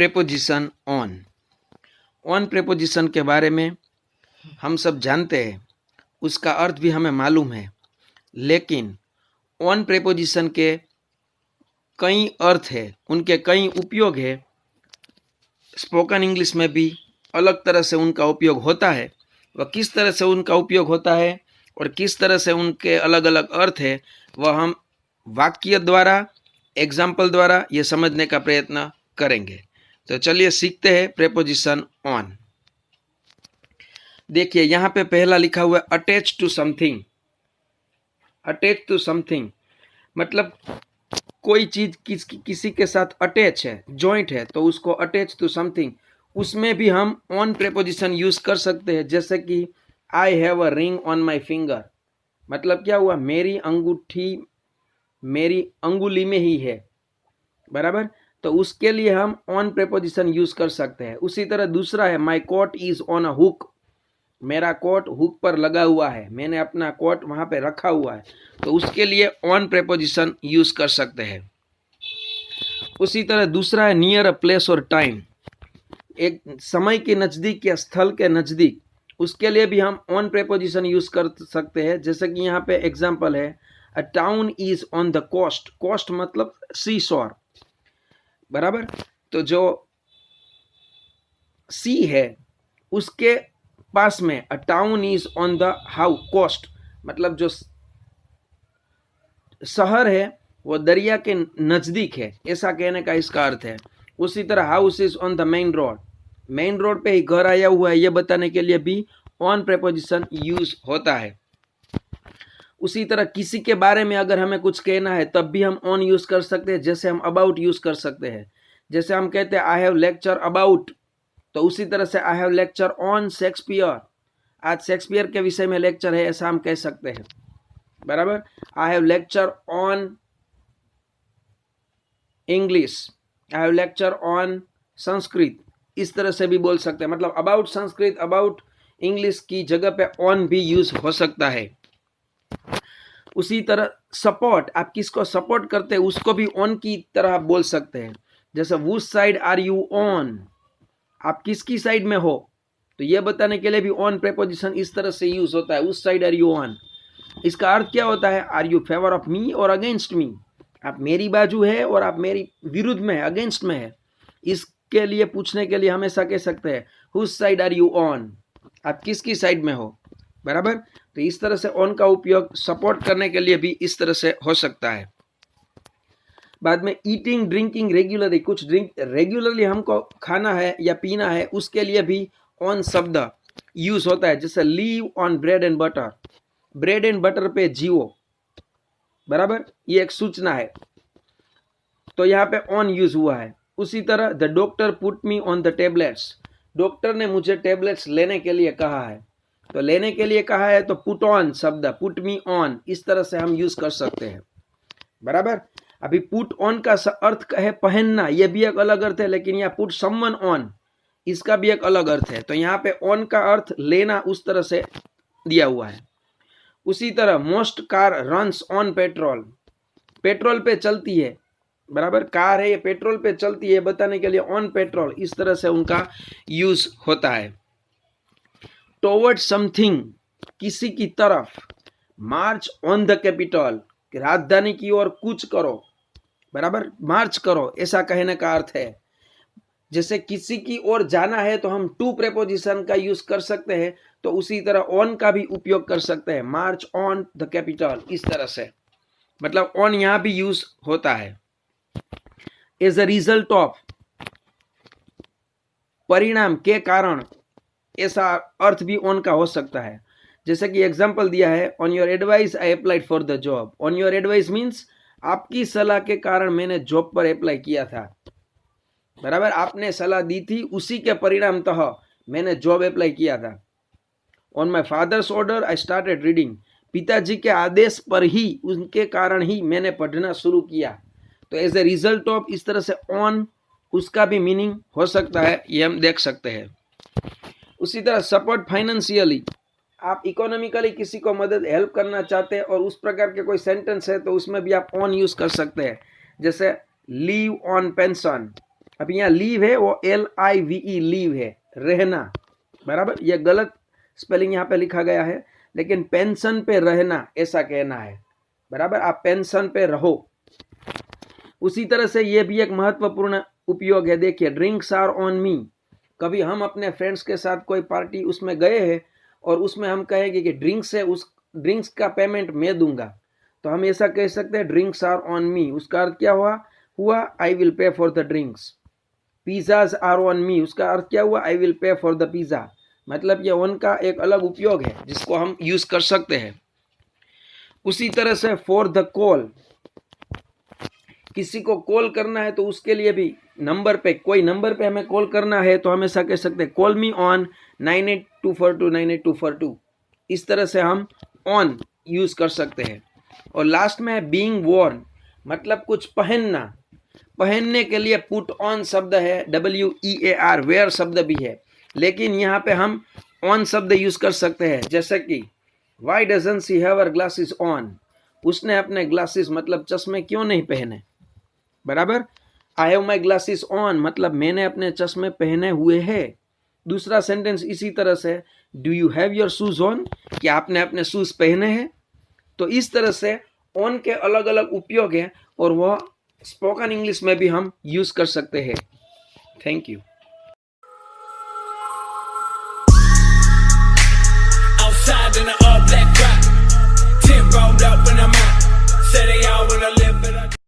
Preposition on preposition के बारे में हम सब जानते हैं, उसका अर्थ भी हमें मालूम है, लेकिन ऑन प्रेपोजिशन के कई अर्थ है, उनके कई उपयोग है। स्पोकन इंग्लिश में भी अलग तरह से उनका उपयोग होता है। वह किस तरह से उनका उपयोग होता है और किस तरह से उनके अलग अलग अर्थ है, वह हम वाक्य द्वारा, एग्जाम्पल द्वारा ये समझने का प्रयत्न करेंगे। तो चलिए सीखते हैं प्रेपोजिशन ऑन। देखिए यहाँ पे पहला लिखा हुआ है attach to something. Attach to something मतलब कोई चीज किसी के साथ अटैच है, जॉइंट है, तो उसको अटैच टू समथिंग, उसमें भी हम ऑन प्रेपोजिशन यूज कर सकते हैं। जैसे कि I have a ring on my finger, मतलब क्या हुआ, मेरी अंगूठी मेरी अंगुली में ही है, बराबर। तो उसके लिए हम ऑन प्रेपोजिशन यूज कर सकते हैं। उसी तरह दूसरा है my coat is on a hook, मेरा कोट हुक पर लगा हुआ है, मैंने अपना कोट वहां पे रखा हुआ है, तो उसके लिए ऑन प्रेपोजिशन यूज कर सकते हैं। उसी तरह दूसरा है नियर अ प्लेस और टाइम, एक समय के नजदीक या स्थल के नजदीक, उसके लिए भी हम ऑन प्रेपोजिशन यूज कर सकते हैं। जैसे कि यहाँ पे एग्जांपल है a town is on the coast, coast मतलब सी शोर, बराबर। तो जो सी है उसके पास में a town is on the how coast, मतलब जो शहर है वो दरिया के नजदीक है, ऐसा कहने का इसका अर्थ है। उसी तरह house is on the main road, main road पे ही घर आया हुआ है, ये बताने के लिए भी ऑन प्रेपोजिशन यूज होता है। उसी तरह किसी के बारे में अगर हमें कुछ कहना है तब भी हम ऑन यूज कर सकते हैं। जैसे हम अबाउट यूज कर सकते हैं, जैसे हम कहते हैं आई हैव लेक्चर अबाउट, तो उसी तरह से I have lecture on Shakespeare, आज शेक्सपियर के विषय में लेक्चर है, ऐसा हम कह सकते हैं, बराबर। I have lecture on English, I have lecture on Sanskrit, इस तरह से भी बोल सकते हैं। मतलब अबाउट संस्कृत, अबाउट इंग्लिश की जगह पे ऑन भी यूज हो सकता है। उसी तरह सपोर्ट, आप किसको सपोर्ट करते हैं उसको भी ऑन की तरह आप बोल सकते हैं। जैसे which side are you on, आप किसकी साइड में हो, तो यह बताने के लिए भी ऑन प्रेपोजिशन इस तरह से यूज होता है, उस साइड आर यू ऑन। इसका अर्थ क्या होता है, are you favour of me और अगेंस्ट मी, आप मेरी बाजू है और आप मेरी विरुद्ध में है, अगेंस्ट में है। इसके लिए पूछने के लिए हमेशा कह सकते हैं whose side are you on, आप किसकी साइड में हो, बराबर। तो इस तरह से ऑन का उपयोग सपोर्ट करने के लिए भी इस तरह से हो सकता है। बाद में ईटिंग ड्रिंकिंग रेगुलरली, कुछ ड्रिंक रेगुलरली हमको खाना है या पीना है, उसके लिए भी ऑन शब्द यूज होता है। जैसे leave on bread and butter, bread and butter पे जियो, बराबर, ये एक सूचना है, तो यहाँ पे ऑन यूज हुआ है। उसी तरह the doctor put me on the tablets, doctor ने मुझे टेबलेट्स लेने के लिए कहा है, तो लेने के लिए कहा है तो पुट ऑन शब्द, पुट मी ऑन, इस तरह से हम यूज कर सकते हैं, बराबर। अभी पुट ऑन का अर्थ है पहनना, यह भी एक अलग अर्थ है, लेकिन यहाँ पुट समवन ऑन, इसका भी एक अलग अर्थ है। तो यहाँ पे ऑन का अर्थ लेना उस तरह से दिया हुआ है। उसी तरह most car runs on petrol, petrol पे चलती है, बराबर, कार है ये पेट्रोल पे चलती है, बताने के लिए ऑन पेट्रोल, इस तरह से उनका यूज होता है। टुवर्ड समथिंग, किसी की तरफ, मार्च ऑन द कैपिटल, राजधानी की ओर कूच करो, बराबर, मार्च करो, ऐसा कहने का अर्थ है। जैसे किसी की ओर जाना है तो हम टू प्रेपोजिशन का यूज कर सकते हैं, तो उसी तरह ऑन का भी उपयोग कर सकते हैं, मार्च ऑन द कैपिटल, इस तरह से, मतलब ऑन यहां भी यूज होता है। एज अ रिजल्ट ऑफ, परिणाम के कारण, ऐसा अर्थ भी ऑन का हो सकता है। जैसे कि एग्जाम्पल दिया है on your advice I applied for the job, on your advice means आपकी सलाह के कारण मैंने जॉब पर अप्लाई किया था, बराबर, आपने सलाह दी थी, उसी के परिणाम तह मैंने जॉब अप्लाई किया था। On my father's order I started reading, पिताजी के आदेश पर ही, उनके कारण ही मैंने पढ़ना शुरू किया। तो एज ए रिजल्ट ऑफ, इस तरह से ऑन, उसका भी मीनिंग हो सकता है, ये हम देख सकते हैं। उसी तरह सपोर्ट फाइनेंशियली, आप इकोनॉमिकली किसी को मदद हेल्प करना चाहते हैं और उस प्रकार के कोई सेंटेंस है तो उसमें भी आप ऑन यूज कर सकते हैं। जैसे लीव ऑन पेंशन, अब यहाँ लीव है वो LIVE लीव है, रहना, बराबर। ये गलत स्पेलिंग यहाँ पे लिखा गया है, लेकिन पेंशन पे रहना ऐसा कहना है, बराबर। आप पेंशन पे रहो। उसी तरह से ये भी एक महत्वपूर्ण उपयोग है। देखिए, ड्रिंक्स आर ऑन मी। कभी हम अपने फ्रेंड्स के साथ कोई पार्टी उसमें गए हैं और उसमें हम कहेंगे कि ड्रिंक्स है, उस ड्रिंक्स का पेमेंट मैं दूंगा, तो हम ऐसा कह सकते हैं ड्रिंक्स आर ऑन मी। उसका अर्थ क्या हुआ I will pay for the drinks. Pizzas are on me, उसका अर्थ क्या हुआ I will pay for the pizza. मतलब ये ऑन का एक अलग उपयोग है जिसको हम यूज कर सकते हैं। उसी तरह से फॉर द कॉल, किसी को कॉल करना है तो उसके लिए भी नंबर पे, कोई नंबर पे हमें कॉल करना है तो हम ऐसा कह सकते हैं कॉल मी ऑन 98242982 9824। इस तरह से हम ऑन यूज कर सकते हैं। और लास्ट में है बीइंग वॉर्न, मतलब कुछ पहनना। पहनने के लिए पुट ऑन शब्द है, WEAR, वेयर शब्द भी है, लेकिन यहाँ पे हम ऑन शब्द यूज कर सकते हैं। जैसे कि why doesn't she have her glasses on, उसने अपने ग्लासेस मतलब चश्मे क्यों नहीं पहने, बराबर। I have my glasses on, मतलब मैंने अपने चश्मे पहने हुए हैं। दूसरा सेंटेंस इसी तरह से, do you have your shoes on, क्या आपने अपने शूज पहने हैं। तो इस तरह से ऑन के अलग अलग उपयोग हैं और वह स्पोकन इंग्लिश में भी हम यूज कर सकते हैं। Thank you. Outside in the all black rock, 10 rolled up and I'm out. Say they all wanna live, but I